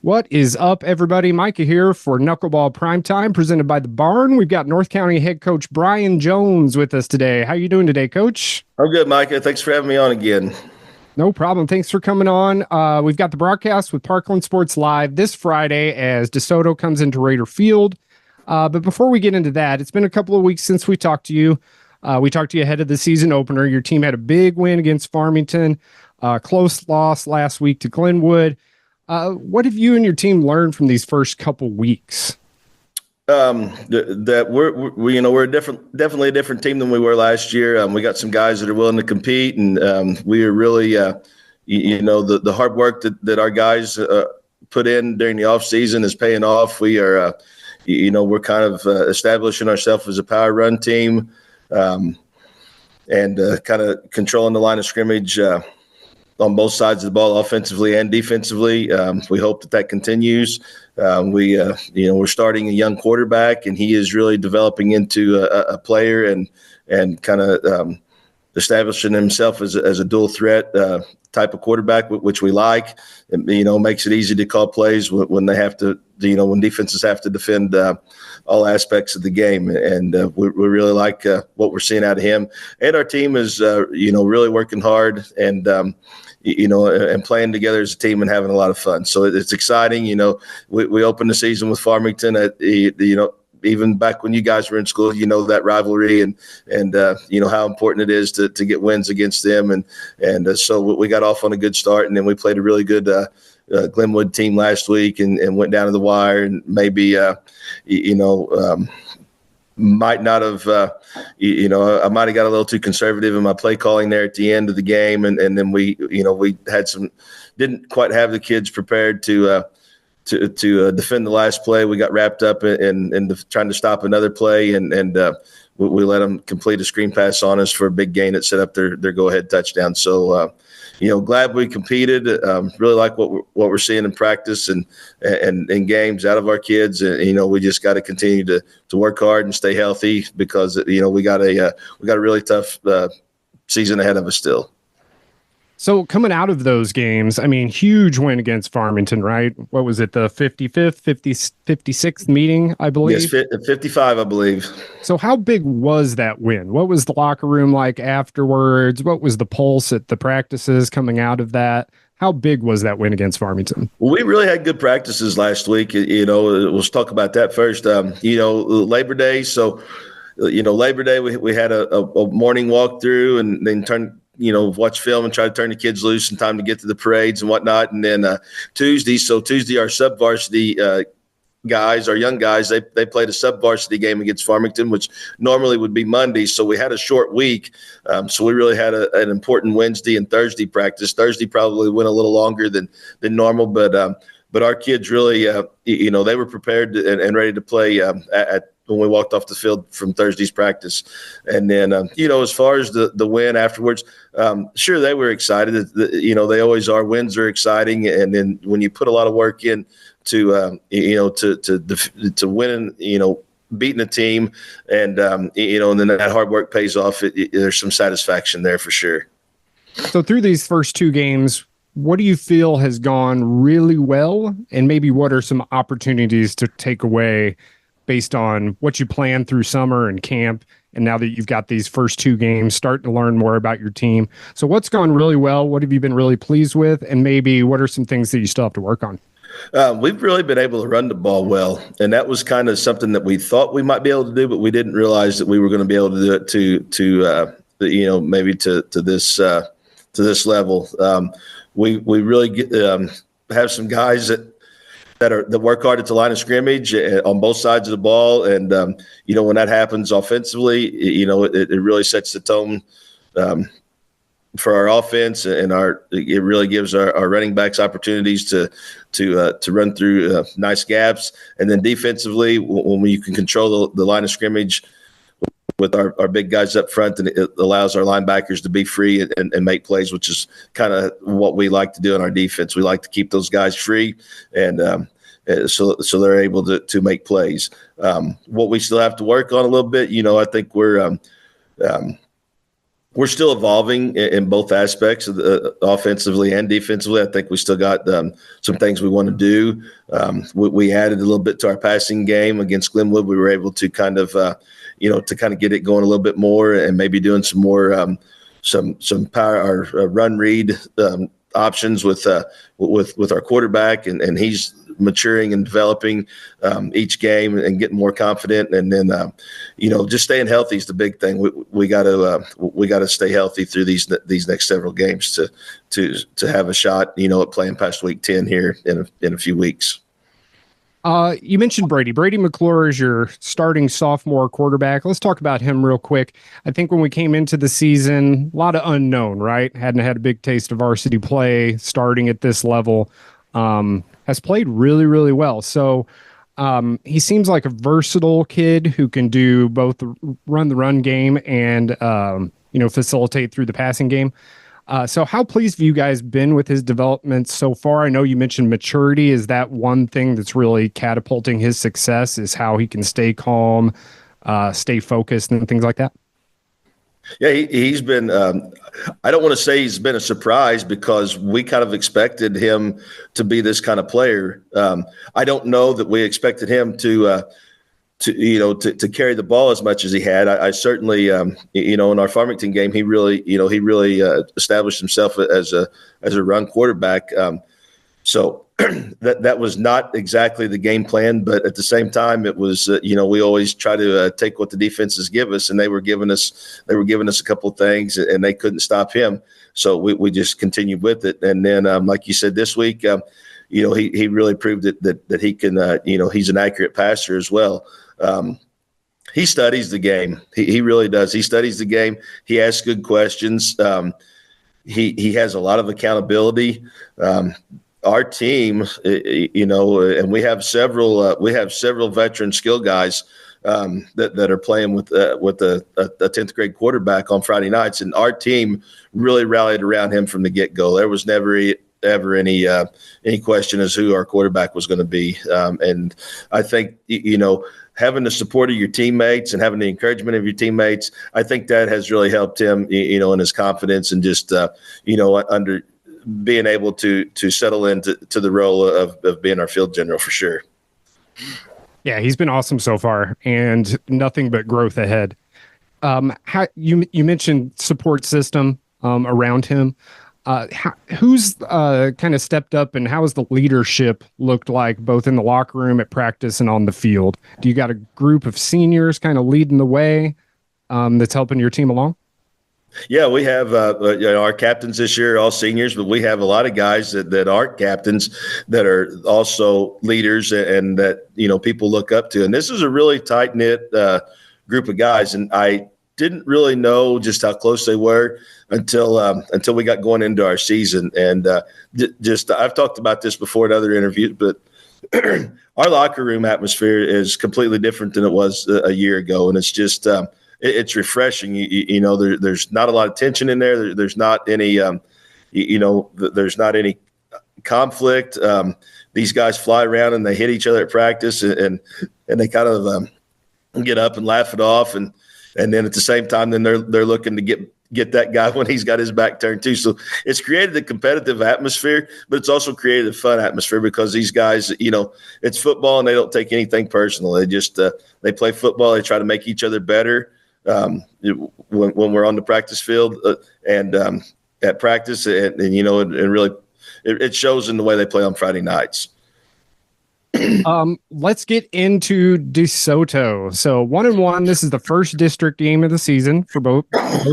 What is up, everybody? Micah here for Knuckleball Primetime, presented by the Barn. We've got North County head coach Brian Jones with us today. How you doing today, Coach? I'm good, Micah. Thanks for having me on again. No problem. Thanks for coming on. We've got the broadcast with Parkland Sports Live this Friday as Desoto comes into Raider Field. But before we get into that, it's been a couple of weeks since we talked to you. We talked to you ahead of the season opener. Your team had a big win against Farmington, close loss last week to Glenwood. What have you and your team learned from these first couple weeks? That we're definitely a different team than we were last year. We got some guys that are willing to compete, and we are really, the hard work that our guys put in during the off season is paying off. We are, we're kind of establishing ourselves as a power run team, and kind of controlling the line of scrimmage on both sides of the ball, offensively and defensively. We hope that continues. We're starting a young quarterback, and he is really developing into a player and kind of establishing himself as a dual threat type of quarterback, which we like. It makes it easy to call plays when they have to, when defenses have to defend all aspects of the game. And we really like what we're seeing out of him. And our team is, really working hard and playing together as a team and having a lot of fun. So it's exciting. We opened the season with Farmington even back when you guys were in school, that rivalry and how important it is to get wins against them. And so we got off on a good start, and then we played a really good Glenwood team last week and went down to the wire, and maybe, might not have, I might have got a little too conservative in my play calling there at the end of the game. And then we had didn't quite have the kids prepared to defend the last play. We got wrapped up in trying to stop another play, and we let them complete a screen pass on us for a big gain that set up their go-ahead touchdown. So, glad we competed. Really like what we're seeing in practice and in games out of our kids. And, we just got to continue to work hard and stay healthy because, we got a really tough season ahead of us still. So coming out of those games, huge win against Farmington, right? What was it, the 55th, 56th meeting, I believe? Yes, 55, I believe. So how big was that win? What was the locker room like afterwards? What was the pulse at the practices coming out of that? How big was that win against Farmington? Well, we really had good practices last week. Let's talk about that first. Labor Day. So, Labor Day, we had a morning walkthrough and then watch film and try to turn the kids loose in time to get to the parades and whatnot. And then Tuesday, our sub-varsity guys, our young guys, they played a sub-varsity game against Farmington, which normally would be Monday. So we had a short week. So we really had an important Wednesday and Thursday practice. Thursday probably went a little longer than normal, but our kids really, they were prepared and ready to play when we walked off the field from Thursday's practice. And then, as far as the win afterwards, sure, they were excited. They always are. Wins are exciting. And then when you put a lot of work in to win, beating a team and then that hard work pays off, there's some satisfaction there for sure. So through these first two games, what do you feel has gone really well? And maybe what are some opportunities to take away based on what you planned through summer and camp, and now that you've got these first two games, starting to learn more about your team? So what's gone really well? What have you been really pleased with? And maybe what are some things that you still have to work on? We've really been able to run the ball well, and that was kind of something that we thought we might be able to do, but we didn't realize that we were going to be able to do it maybe to this level. We really have some guys that work hard at the line of scrimmage on both sides of the ball. And, when that happens offensively, it really sets the tone for our offense, and it really gives our running backs opportunities to run through nice gaps. And then defensively, when you can control the line of scrimmage with our big guys up front, and it allows our linebackers to be free and make plays, which is kind of what we like to do in our defense. We like to keep those guys free, and so they're able to make plays. What we still have to work on a little bit, I think we're we're still evolving in both aspects of offensively and defensively. I think we still got some things we want to do. We added a little bit to our passing game against Glenwood. We were able to kind of get it going a little bit more, and maybe doing some more some power or run read options with our quarterback, and he's maturing and developing each game and getting more confident. And then just staying healthy is the big thing. We got to stay healthy through these next several games to have a shot at playing past week 10 here in a few weeks. You mentioned Brady McClure is your starting sophomore quarterback. Let's talk about him real quick. I think when we came into the season, a lot of unknown, right? Hadn't had a big taste of varsity play, starting at this level. Has played really, really well. So he seems like a versatile kid who can do both run the run game and facilitate through the passing game. So how pleased have you guys been with his development so far? I know you mentioned maturity. Is that one thing that's really catapulting his success, is how he can stay calm, stay focused, and things like that? Yeah, he's been I don't want to say he's been a surprise, because we kind of expected him to be this kind of player. I don't know that we expected him to carry the ball as much as he had. I certainly, in our Farmington game, he really established himself as a run quarterback. So that was not exactly the game plan, but at the same time, it was, we always try to take what the defenses give us, and they were giving us a couple of things, and they couldn't stop him. So we just continued with it. And then, like you said, this week, he really proved that he can, he's an accurate passer as well. He studies the game. He really does. He studies the game. He asks good questions. He has a lot of accountability. Our team, and we have several veteran skill guys that are playing with a 10th grade quarterback on Friday nights, and our team really rallied around him from the get-go. There was never ever any question as who our quarterback was going to be, and I think having the support of your teammates and having the encouragement of your teammates, I think that has really helped him, in his confidence, and just under being able to settle into the role of being our field general for sure. Yeah, he's been awesome so far, and nothing but growth ahead. How you mentioned support system around him. Who's kind of stepped up, and how has the leadership looked like, both in the locker room, at practice, and on the field? Do you got a group of seniors kind of leading the way that's helping your team along? Yeah, we have our captains this year, all seniors, but we have a lot of guys that aren't captains that are also leaders, and that people look up to. And this is a really tight knit group of guys, and I didn't really know just how close they were until we got going into our season. And I've talked about this before in other interviews, but our locker room atmosphere is completely different than it was a year ago, and it's just it's refreshing. There's not a lot of tension in there. There's not any there's not any conflict. These guys fly around and they hit each other at practice, and they kind of get up and laugh it off, and then at the same time, then they're looking to get that guy when he's got his back turned too. So it's created a competitive atmosphere, but it's also created a fun atmosphere, because these guys, it's football, and they don't take anything personal. They just they play football. They try to make each other better when we're on the practice field and at practice, and really it shows in the way they play on Friday nights. Let's get into DeSoto. So 1-1. This is the first district game of the season for both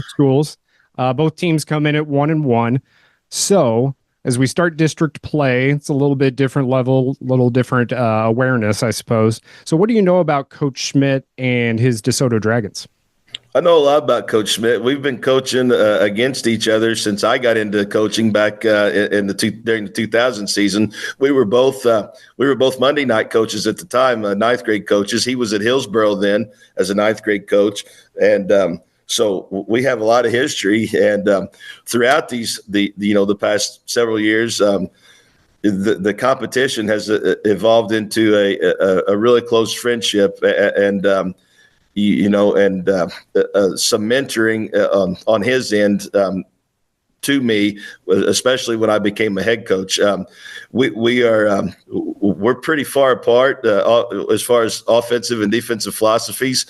schools. Both teams come in at 1-1. So as we start district play, it's a little bit different level, little different awareness, I suppose. So what do you know about Coach Schmidt and his DeSoto Dragons? I know a lot about Coach Schmidt. We've been coaching against each other since I got into coaching back during the 2000 season. We were both Monday night coaches at the time, ninth grade coaches. He was at Hillsboro then as a ninth grade coach, and so we have a lot of history. And throughout the past several years, the competition has evolved into a really close friendship, and and some mentoring on his end to me, especially when I became a head coach. We're pretty far apart as far as offensive and defensive philosophies.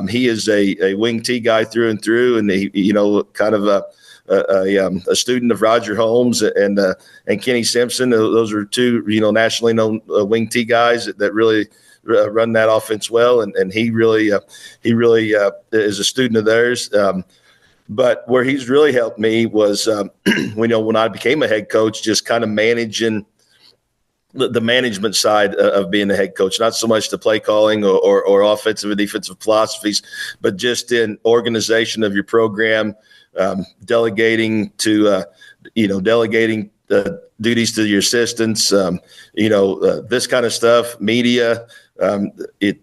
He is a wing T guy through and through, and he, kind of a student of Roger Holmes and Kenny Simpson. Those are two, nationally known wing T guys that really run that offense well, and he really is a student of theirs. But where he's really helped me was, when I became a head coach, just kind of managing the management side of being a head coach, not so much the play calling or offensive and defensive philosophies, but just in organization of your program, delegating duties to your assistants, this kind of stuff, media,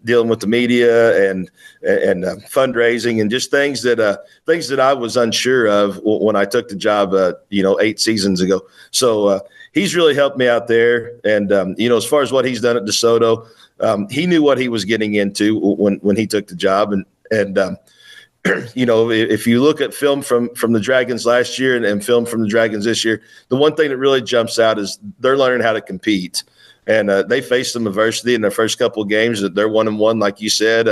dealing with the media and fundraising and just things that I was unsure of when I took the job, 8 seasons ago. So he's really helped me out there. And, as far as what he's done at DeSoto, he knew what he was getting into when he took the job. And if you look at film from the Dragons last year and film from the Dragons this year, the one thing that really jumps out is they're learning how to compete. And they faced some adversity in their first couple of games. They're 1-1, like you said.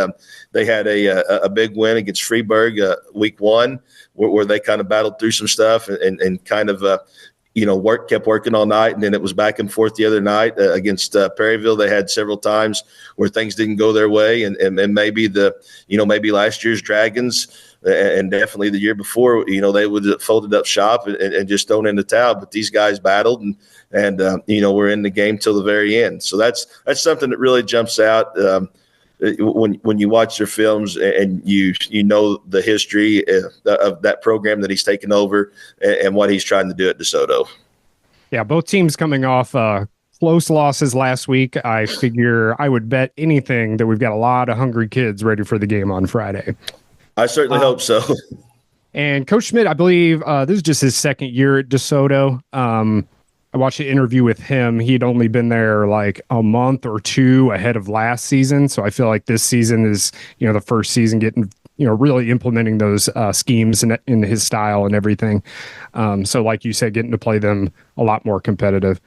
They had a big win against Freeburg week 1, where they kind of battled through some stuff and kind of kept working all night. And then it was back and forth the other night against Perryville. They had several times where things didn't go their way, and maybe maybe last year's Dragons and definitely the year before, they would have folded up shop and just thrown in the towel. But these guys battled and we're in the game till the very end. So that's something that really jumps out when you watch their films and you know the history of that program that he's taken over and what he's trying to do at DeSoto. Yeah, both teams coming off close losses last week. I figure I would bet anything that we've got a lot of hungry kids ready for the game on Friday. I certainly hope so. And Coach Schmidt, I believe this is just his second year at DeSoto. I watched an interview with him. He'd only been there like a month or two ahead of last season. So I feel like this season is, the first season getting, really implementing those schemes in his style and everything. So like you said, getting to play them a lot more competitive.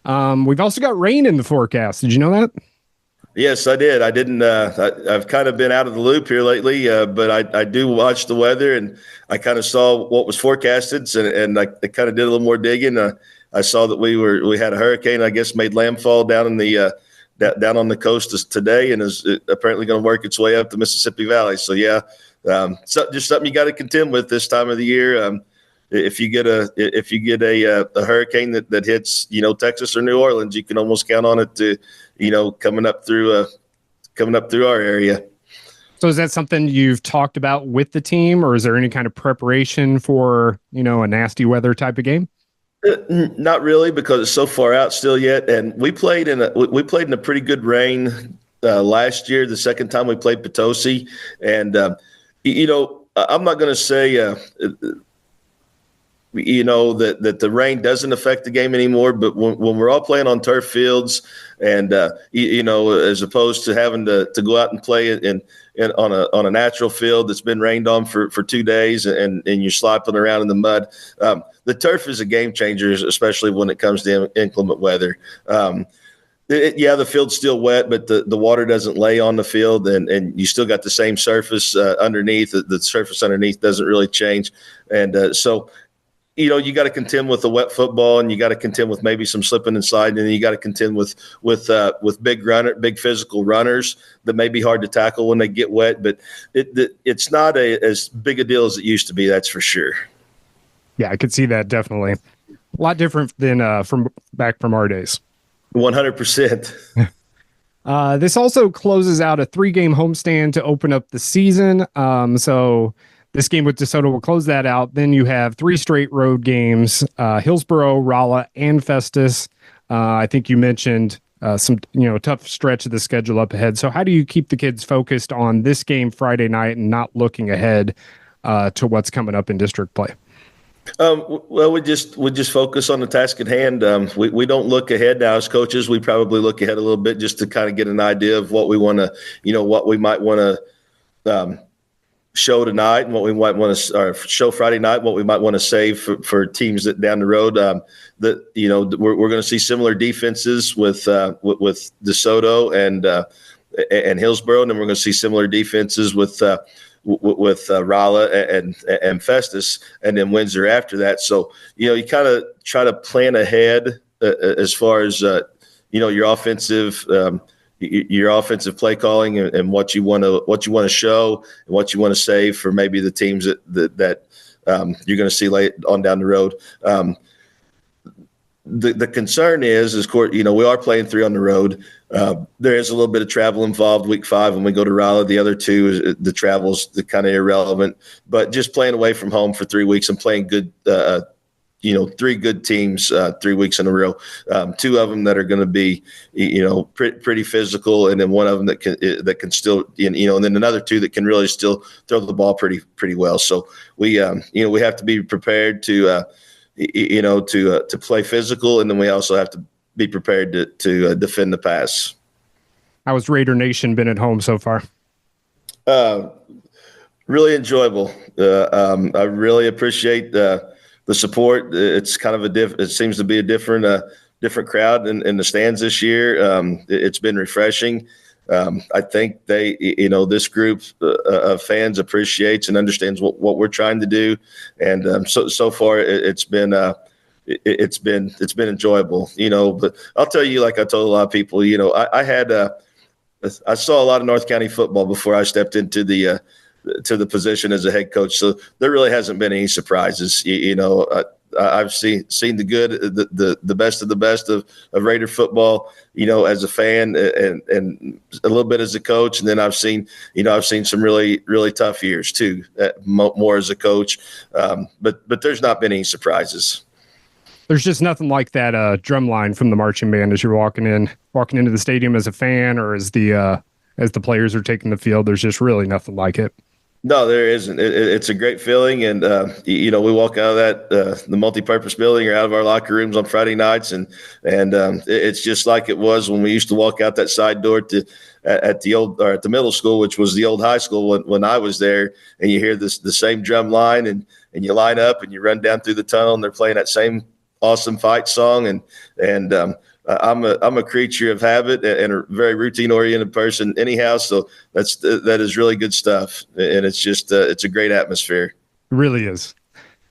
We've also got rain in the forecast. Did you know that? Yes, I did. I didn't. I've kind of been out of the loop here lately, but I do watch the weather, and I kind of saw what was forecasted, and I kind of did a little more digging. I saw that we had a hurricane, I guess, made landfall down in the down on the coast today, and is apparently going to work its way up the Mississippi Valley. So yeah, just something you got to contend with this time of the year. If you get a hurricane that hits Texas or New Orleans, you can almost count on it to coming up through our area. So is that something you've talked about with the team, or is there any kind of preparation for a nasty weather type of game? Not really, because it's so far out still yet, and we played in a pretty good rain last year. The second time we played Potosi, and I'm not going to say that the rain doesn't affect the game anymore, but when we're all playing on turf fields and as opposed to having to go out and play on a natural field that's been rained on for 2 days and you're slopping around in the mud, the turf is a game changer, especially when it comes to inclement weather. The field's still wet, but the water doesn't lay on the field, and you still got the same surface underneath. The surface underneath doesn't really change, and so you got to contend with the wet football, and you got to contend with maybe some slipping and sliding, and you got to contend with big physical runners that may be hard to tackle when they get wet. But it's not as big a deal as it used to be. That's for sure. Yeah, I could see that definitely. A lot different than from our days. 100%. This also closes out a 3-game homestand to open up the season. So this game with DeSoto will close that out. Then you have 3 straight road games, Hillsboro, Rolla, and Festus. I think you mentioned some tough stretch of the schedule up ahead. So how do you keep the kids focused on this game Friday night and not looking ahead to what's coming up in district play? Well, we just focus on the task at hand. We don't look ahead now as coaches. We probably look ahead a little bit just to kind of get an idea of what we want to, what we might want to show tonight and what we might want to, or show Friday night, what we might want to save for teams that down the road. We're going to see similar defenses with DeSoto and Hillsborough, and then we're going to see similar defenses with Rolla and Festus, and then Windsor after that. So you kind of try to plan ahead as far as your offensive. Your offensive play calling and what you want to show and what you want to save for maybe the teams that you're going to see late on down the road. The concern is we are playing 3 on the road. There is a little bit of travel involved week 5 when we go to Rolla. The other 2 the travel's kind of irrelevant, but just playing away from home for 3 weeks and playing good 3 good teams 3 weeks in a row. 2 of them that are going to be, pretty physical, and then 1 of them that can still, and then another 2 that can really still throw the ball pretty well. So we have to be prepared to play physical, and then we also have to be prepared to defend the pass. How has Raider Nation been at home so far? Really enjoyable. I really appreciate the support. It's kind of it seems to be a different crowd in the stands this year. It's been refreshing. I think this group of fans appreciates and understands what we're trying to do. And so far it's been enjoyable, but I'll tell you, like I told a lot of people, I saw a lot of North County football before I stepped into the position as a head coach. So there really hasn't been any surprises. I've seen the good, the best of the best of Raider football, as a fan and a little bit as a coach. And then I've seen some really, really tough years too, more as a coach. But there's not been any surprises. There's just nothing like that drum line from the marching band as you're walking into the stadium as a fan or as the players are taking the field. There's just really nothing like it. No, there isn't. It's a great feeling, and we walk out of that the multi-purpose building or out of our locker rooms on Friday nights, and it's just like it was when we used to walk out that side door at the middle school, which was the old high school when I was there, and you hear the same drum line, and you line up and you run down through the tunnel, and they're playing that same awesome fight song, and I'm a creature of habit and a very routine oriented person anyhow. So that is really good stuff. And it's just, it's a great atmosphere. It really is.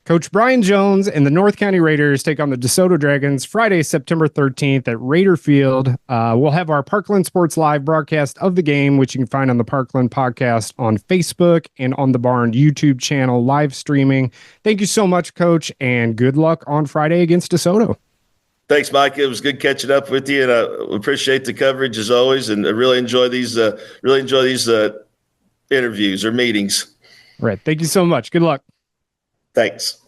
Coach Brian Jones and the North County Raiders take on the DeSoto Dragons Friday, September 13th at Raider Field. We'll have our Parkland Sports Live broadcast of the game, which you can find on the Parkland podcast on Facebook and on the Barn YouTube channel, live streaming. Thank you so much, Coach, and good luck on Friday against DeSoto. Thanks, Mike. It was good catching up with you, and I appreciate the coverage as always. And I really enjoy these interviews or meetings. All right. Thank you so much. Good luck. Thanks.